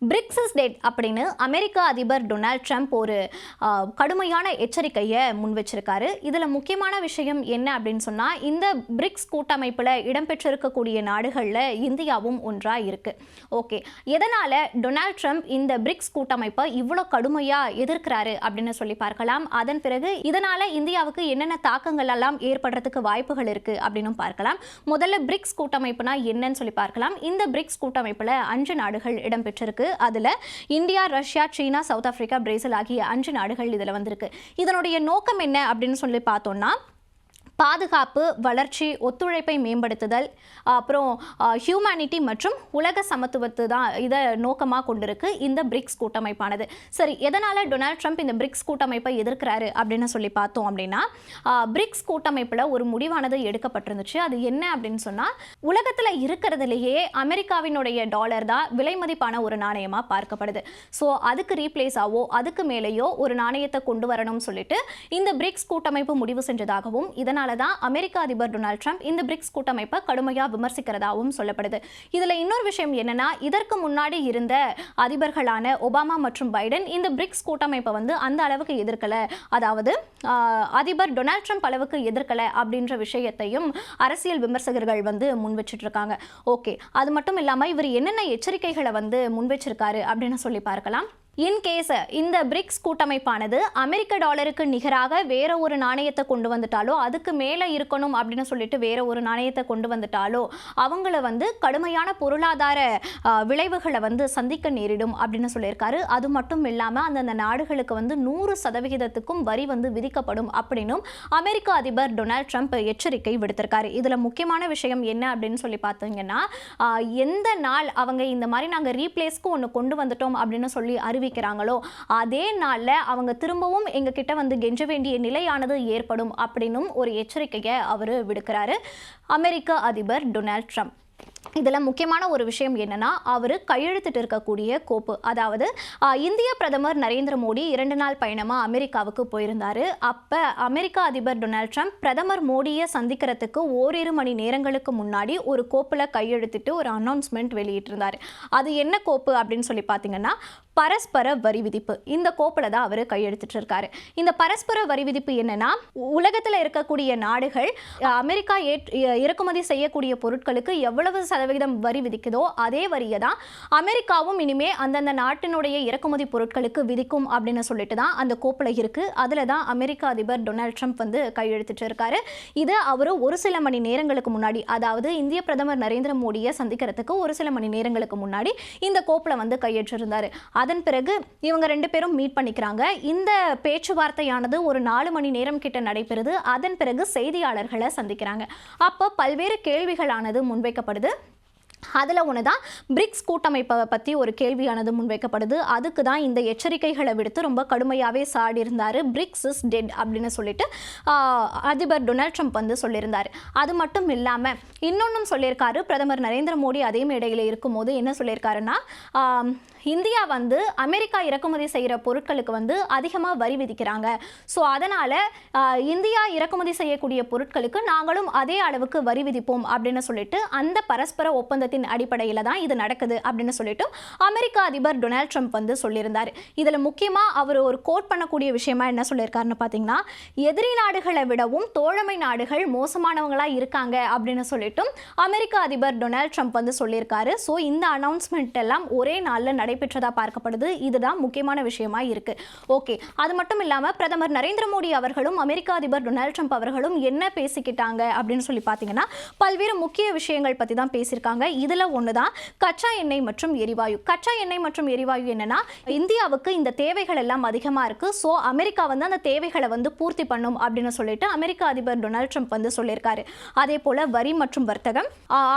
BRICS is dead அப்படின்னு அமெரிக்க அதிபர் Donald Trump ஒரு கடுமையான எச்சரிக்கையை முன் வச்சிருக்காரு. இதில் முக்கியமான விஷயம் என்ன அப்படின்னு சொன்னால், இந்த பிரிக்ஸ் கூட்டமைப்பில் இடம்பெற்றிருக்கக்கூடிய நாடுகளில் இந்தியாவும் ஒன்றாக இருக்கு. ஓகே, எதனால் டொனால்ட் ட்ரம்ப் இந்த பிரிக்ஸ் கூட்டமைப்பை இவ்வளோ கடுமையாக எதிர்க்கிறாரு அப்படின்னு சொல்லி பார்க்கலாம். அதன் பிறகு இதனால் இந்தியாவுக்கு என்னென்ன தாக்கங்கள் எல்லாம் ஏற்படுறதுக்கு வாய்ப்புகள் இருக்குது அப்படின்னு பார்க்கலாம். முதல்ல பிரிக்ஸ் கூட்டமைப்புனா என்னன்னு சொல்லி பார்க்கலாம். இந்த பிரிக்ஸ் கூட்டமைப்பில் 5 நாடுகள் இடம்பெற்றிருக்கு. அதுல இந்தியா, ரஷ்யா, சீனா, சவுத் ஆப்பிரிக்கா, பிரேசில் ஆகிய 5 நாடுகள் இதுல வந்திருக்கு. இதனுடைய நோக்கம் என்ன அப்படின்னு சொல்லி பார்த்தோம்னா, பாதுகாப்பு, வளர்ச்சி, ஒத்துழைப்பை மேம்படுத்துதல், அப்புறம் ஹியூமனிட்டி மற்றும் உலக சமத்துவத்தை தான் இதை நோக்கமாக கொண்டிருக்கு இந்த பிரிக்ஸ் கூட்டமைப்பானது. சரி, எதனால் டொனால்ட் ட்ரம்ப் இந்த பிரிக்ஸ் கூட்டமைப்பை எதிர்க்கிறாரு அப்படின்னு சொல்லி பார்த்தோம் அப்படின்னா, பிரிக்ஸ் கூட்டமைப்பில் ஒரு முடிவானது எடுக்கப்பட்டிருந்துச்சு. அது என்ன அப்படின்னு சொன்னால், உலகத்தில் இருக்கிறதுலேயே அமெரிக்காவினுடைய டாலர் தான் விலை மதிப்பான ஒரு நாணயமாக பார்க்கப்படுது. ஸோ அதுக்கு ரீப்ளேஸாவோ அதுக்கு மேலேயோ ஒரு நாணயத்தை கொண்டு வரணும்னு சொல்லிட்டு இந்த பிரிக்ஸ் கூட்டமைப்பு முடிவு செஞ்சதாகவும், இதனால் தான் அமெரிக்க அதிபர் டொனால்ட் ட்ரம்ப் இந்த பிரிக்ஸ் கூட்டமைப்பை கடுமையாக விமர்சிக்கிறதாகவும் சொல்லப்படுது. இதுல இன்னொரு விஷயம் என்னன்னா, இதற்கு முன்னாடி இருந்த அதிபர்களான ஒபாமா மற்றும் பைடன் இந்த பிரிக்ஸ் கூட்டமைப்பை அந்த அளவுக்கு எதிர்க்கல, அதாவது அதிபர் டொனால்ட் ட்ரம்ப் அளவுக்கு எதிர்க்கல அப்படின்ற விஷயத்தையும் அரசியல் விமர்சகர்கள் முன் வச்சிட்டு இருக்காங்க. ஓகே, அது மட்டும் இல்லாம இவர் என்னென்ன எச்சரிக்கைகளை முன் வச்சிருக்காரு அப்படின்னு சொல்லி பார்க்கலாம். இன்கேஸ் இந்த பிரிக்ஸ் கூட்டமைப்பானது அமெரிக்க டாலருக்கு நிகராக வேற ஒரு நாணயத்தை கொண்டு வந்துட்டாலோ, அதுக்கு மேலே இருக்கணும் அப்படின்னு சொல்லிட்டு வேற ஒரு நாணயத்தை கொண்டு வந்துட்டாலோ, அவங்கள கடுமையான பொருளாதார விளைவுகளை சந்திக்க நேரிடும் அப்படின்னு சொல்லியிருக்காரு. அது மட்டும் இல்லாமல் அந்தந்த நாடுகளுக்கு 100% வரி விதிக்கப்படும் அப்படின்னும் அமெரிக்க அதிபர் டொனால்ட் ட்ரம்ப் எச்சரிக்கை விடுத்திருக்காரு. இதில் முக்கியமான விஷயம் என்ன அப்படின்னு சொல்லி பார்த்தீங்கன்னா, எந்த நாள் அவங்க இந்த மாதிரி நாங்கள் ரீப்ளேஸ்க்கு ஒன்று கொண்டு வந்துட்டோம் அப்படின்னு சொல்லி அறிவிக்கிறாங்களோ, அதே நாள்ல அவங்க திரும்பவும் எங்க கிட்ட கெஞ்ச வேண்டிய நிலையானது ஏற்படும் அப்படின்னும் ஒரு எச்சரிக்கையை அவர் விடுக்கிறாரு அமெரிக்க அதிபர் டொனால்ட் ட்ரம்ப். இதில் முக்கியமான ஒரு விஷயம் என்னன்னா, அவர் கையெழுத்திட்டு இருக்கக்கூடிய கோப்பு, அதாவது இந்திய பிரதமர் நரேந்திர மோடி 2 நாள் பயணமாக அமெரிக்காவுக்கு போயிருந்தாரு. அப்போ அமெரிக்க அதிபர் டொனால்ட் ட்ரம்ப் பிரதமர் மோடியை சந்திக்கிறதுக்கு ஓரிரு மணி நேரங்களுக்கு முன்னாடி ஒரு கோப்பில் கையெழுத்திட்டு ஒரு அனௌன்ஸ்மெண்ட் வெளியிட்டிருந்தார். அது என்ன கோப்பு அப்படின்னு சொல்லி பார்த்தீங்கன்னா, பரஸ்பர வரி விதிப்பு. இந்த கோப்பில் தான் அவர் கையெழுத்திட்டு இருக்காரு. இந்த பரஸ்பர வரி விதிப்பு என்னன்னா, உலகத்தில் இருக்கக்கூடிய நாடுகள் அமெரிக்கா இறக்குமதி செய்யக்கூடிய பொருட்களுக்கு எவ்வளவு சதவீதம் வரி விதிக்குதோ அதே வரியை தான் அமெரிக்காவும் இனிமே அந்தந்த நாட்டினுடைய இறக்குமதி பொருட்களுக்கு விதிக்கும் அப்படின்னு சொல்லிட்டு தான் அந்த கோப்பில் இருக்கு. அதில் தான் அமெரிக்க அதிபர் டொனால்ட் ட்ரம்ப் கையெழுத்திட்டு இருக்காரு. இது அவர் ஒரு சில மணி நேரங்களுக்கு முன்னாடி, அதாவது இந்திய பிரதமர் நரேந்திர மோடியை சந்திக்கிறதுக்கு ஒரு சில மணி நேரங்களுக்கு முன்னாடி இந்த கோப்பில் கையெழுத்திருந்தாரு. அதன் பிறகு இவங்க 2 பேரும் மீட் பண்ணிக்கிறாங்க. இந்த பேச்சுவார்த்தையானது ஒரு 4 மணி நேரம் கிட்ட நடைபெறுது. அதன் பிறகு செய்தியாளர்களை சந்திக்கிறாங்க. அப்போ பல்வேறு கேள்விகளானது முன்வைக்கப்படுது. அதில் ஒன்று தான் பிரிக்ஸ் கூட்டமைப்பை பற்றி ஒரு கேள்வியானது முன்வைக்கப்படுது. அதுக்கு தான் இந்த எச்சரிக்கைகளை விடுத்து ரொம்ப கடுமையாகவே சாடி இருந்தார். பிரிக்ஸ் இஸ் டெட் அப்படின்னு சொல்லிட்டு அதிபர் டொனால்ட் ட்ரம்ப் சொல்லியிருந்தார். அது மட்டும் இல்லாமல் இன்னொன்றும் சொல்லியிருக்காரு. பிரதமர் நரேந்திர மோடி அதே மேடையில் இருக்கும்போது என்ன சொல்லியிருக்காருன்னா, இந்தியா அமெரிக்கா இறக்குமதி செய்கிற பொருட்களுக்கு அதிகமாக வரி விதிக்கிறாங்க. ஸோ அதனால் இந்தியா இறக்குமதி செய்யக்கூடிய பொருட்களுக்கு நாங்களும் அதே அளவுக்கு வரி விதிப்போம் அப்படின்னு சொல்லிட்டு அந்த பரஸ்பர ஒப்பந்தத்தின் அடிப்படையில் தான் இது நடக்குது அப்படின்னு சொல்லிட்டு அமெரிக்க அதிபர் டொனால்ட் ட்ரம்ப் சொல்லியிருந்தார். இதில் முக்கியமாக அவர் ஒரு கோட் பண்ணக்கூடிய விஷயமா என்ன சொல்லியிருக்காருன்னு பார்த்தீங்கன்னா, எதிரி நாடுகளை விடவும் தோழமை நாடுகள் மோசமானவங்களாக இருக்காங்க அப்படின்னு சொல்லிட்டும் அமெரிக்க அதிபர் டொனால்ட் ட்ரம்ப் சொல்லியிருக்காரு. ஸோ இந்த அனௌன்ஸ்மெண்ட் எல்லாம் ஒரே நாளில் நடைபெற்றதா பார்க்கப்படுது. இதுதான் முக்கியமான விஷயமா இருக்கு. ஓகே, அது மட்டும் இல்லாம பிரதமர் நரேந்திர மோடி அவர்களும் அமெரிக்க அதிபர் டொனால்ட் ட்ரம்ப் அவர்களும் என்ன பேசிக்கிட்டாங்க அப்படின்னு சொல்லி பார்த்தீங்கன்னா, பல்வேறு முக்கிய விஷயங்கள் பத்தி தான் பேசியிருக்காங்க. இதுல ஒண்ணுதான் கச்சா எண்ணெய் மற்றும் எரிவாயு. கச்சா எண்ணெய் மற்றும் எரிவாயு என்னன்னா, இந்தியாவுக்கு இந்த தேவைகள் எல்லாம் அதிகமா இருக்கு. ஸோ அமெரிக்கா அந்த தேவைகளை பூர்த்தி பண்ணும் அப்படின்னு சொல்லிட்டு அமெரிக்க அதிபர் டொனால்ட் ட்ரம்ப் சொல்லியிருக்காரு. அதே போல வரி மற்றும் வர்த்தகம்,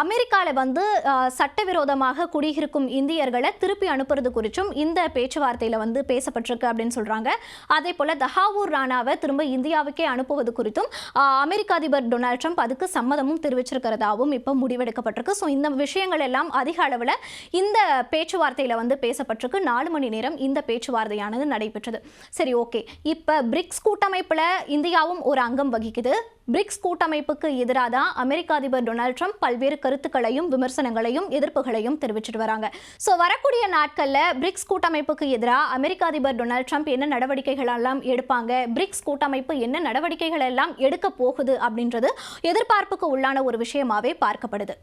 அமெரிக்காவில் சட்டவிரோதமாக குடியிருக்கும் இந்தியர்களை திருப்பி அனுப்புறது குறித்தும் இந்த பேச்சுவார்த்தையில் பேசப்பட்டிருக்கு அப்படின்னு சொல்றாங்க. அதே போல தஹாவூர் ராணாவை திரும்ப இந்தியாவுக்கே அனுப்புவது குறித்தும் அமெரிக்க அதிபர் டொனால்ட் ட்ரம்ப் அதுக்கு சம்மதமும் தெரிவிச்சிருக்கிறதாவும் இப்போ முடிவெடுக்கப்பட்டிருக்கு. ஸோ இந்த விஷயங்கள் எல்லாம் அதிக அளவில் இந்த பேச்சுவார்த்தையில் வந்து பேசப்பட்டிருக்கு. 4 மணி நேரம் இந்த பேச்சுவார்த்தையானது நடைபெற்றது. சரி, ஓகே. இப்போ பிரிக்ஸ் கூட்டமைப்பில் இந்தியாவும் ஒரு அங்கம் வகிக்குது. பிரிக்ஸ் கூட்டமைப்புக்கு எதிராக தான் அமெரிக்க அதிபர் டொனால்ட் ட்ரம்ப் பல்வேறு கருத்துக்களையும் விமர்சனங்களையும் எதிர்ப்புகளையும் தெரிவிச்சிட்டு வராங்க. ஸோ வரக்கூடிய நாட்களில் பிரிக்ஸ் கூட்டமைப்புக்கு எதிராக அமெரிக்க அதிபர் டொனால்ட் ட்ரம்ப் என்ன நடவடிக்கைகள் எல்லாம் எடுப்பாங்க, பிரிக்ஸ் கூட்டமைப்பு என்ன நடவடிக்கைகள் எல்லாம் எடுக்க போகுது அப்படின்றது எதிர்பார்ப்புக்கு உள்ளான ஒரு விஷயமாவே பார்க்கப்படுது.